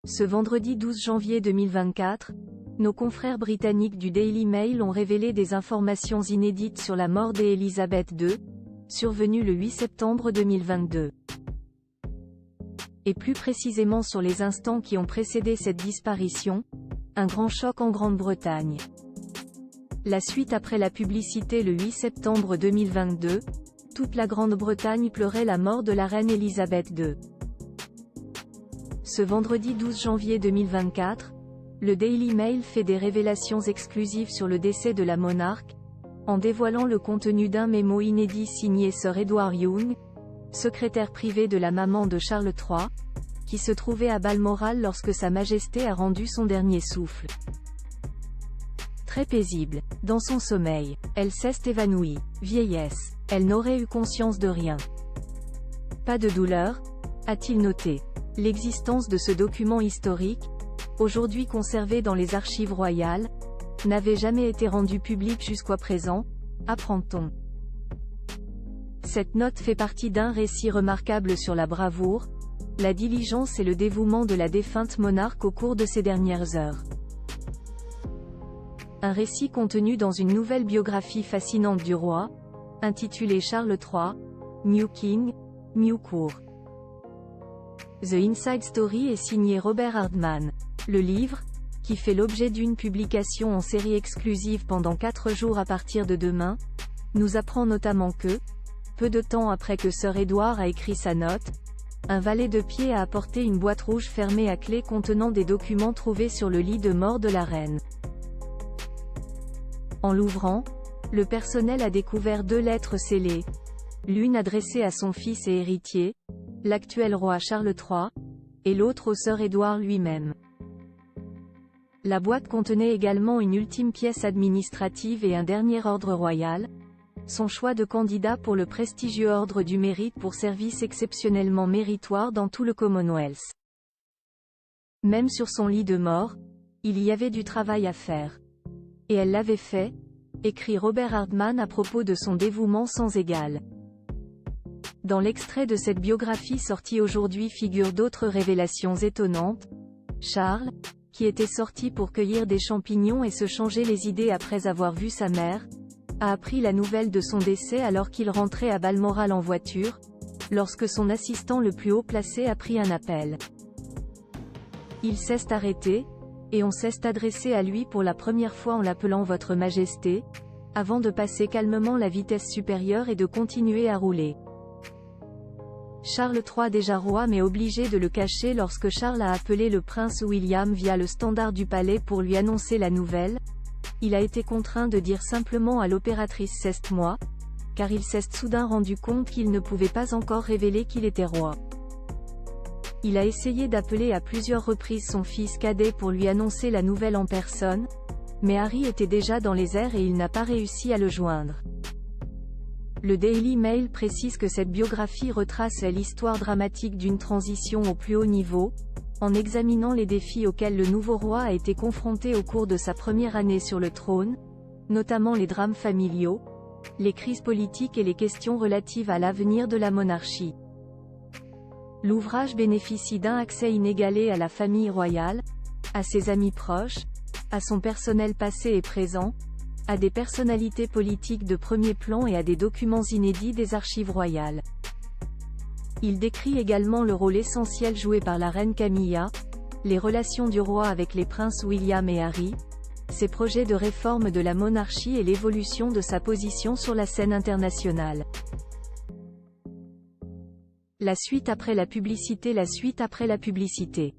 Ce vendredi 12 janvier 2024, nos confrères britanniques du Daily Mail ont révélé des informations inédites sur la mort d'Élisabeth II, survenue le 8 septembre 2022. Et plus précisément sur les instants qui ont précédé cette disparition, un grand choc en Grande-Bretagne. La suite après la publicité le 8 septembre 2022, toute la Grande-Bretagne pleurait la mort de la reine Élisabeth II. Ce vendredi 12 janvier 2024, le Daily Mail fait des révélations exclusives sur le décès de la monarque, en dévoilant le contenu d'un mémo inédit signé Sir Edward Young, secrétaire privé de la maman de Charles III, qui se trouvait à Balmoral lorsque Sa Majesté a rendu son dernier souffle. Très paisible, dans son sommeil, elle s'est évanouie. Vieillesse, elle n'aurait eu conscience de rien. Pas de douleur, a-t-il noté. L'existence de ce document historique, aujourd'hui conservé dans les archives royales, n'avait jamais été rendue publique jusqu'à présent, apprend-on. Cette note fait partie d'un récit remarquable sur la bravoure, la diligence et le dévouement de la défunte monarque au cours de ces dernières heures. Un récit contenu dans une nouvelle biographie fascinante du roi, intitulée Charles III, New King, New Court. The Inside Story est signé Robert Hardman. Le livre, qui fait l'objet d'une publication en série exclusive pendant 4 jours à partir de demain, nous apprend notamment que, peu de temps après que Sir Edward a écrit sa note, un valet de pied a apporté une boîte rouge fermée à clé contenant des documents trouvés sur le lit de mort de la reine. En l'ouvrant, le personnel a découvert 2 lettres scellées, l'une adressée à son fils et héritier, l'actuel roi Charles III, et l'autre au Sir Edward lui-même. La boîte contenait également une ultime pièce administrative et un dernier ordre royal, son choix de candidat pour le prestigieux ordre du mérite pour service exceptionnellement méritoire dans tout le Commonwealth. Même sur son lit de mort, il y avait du travail à faire. Et elle l'avait fait, écrit Robert Hardman à propos de son dévouement sans égal. Dans l'extrait de cette biographie sortie aujourd'hui figurent d'autres révélations étonnantes. Charles, qui était sorti pour cueillir des champignons et se changer les idées après avoir vu sa mère, a appris la nouvelle de son décès alors qu'il rentrait à Balmoral en voiture, lorsque son assistant le plus haut placé a pris un appel. Il s'est arrêté, et on s'est adressé à lui pour la première fois en l'appelant Votre Majesté, avant de passer calmement la vitesse supérieure et de continuer à rouler. Charles III déjà roi mais obligé de le cacher lorsque Charles a appelé le prince William via le standard du palais pour lui annoncer la nouvelle, il a été contraint de dire simplement à l'opératrice « moi », car il s'est soudain rendu compte qu'il ne pouvait pas encore révéler qu'il était roi. Il a essayé d'appeler à plusieurs reprises son fils cadet pour lui annoncer la nouvelle en personne, mais Harry était déjà dans les airs et il n'a pas réussi à le joindre. Le Daily Mail précise que cette biographie retrace l'histoire dramatique d'une transition au plus haut niveau, en examinant les défis auxquels le nouveau roi a été confronté au cours de sa première année sur le trône, notamment les drames familiaux, les crises politiques et les questions relatives à l'avenir de la monarchie. L'ouvrage bénéficie d'un accès inégalé à la famille royale, à ses amis proches, à son personnel passé et présent, à des personnalités politiques de premier plan et à des documents inédits des archives royales. Il décrit également le rôle essentiel joué par la reine Camilla, les relations du roi avec les princes William et Harry, ses projets de réforme de la monarchie et l'évolution de sa position sur la scène internationale. La suite après la publicité. La suite après la publicité.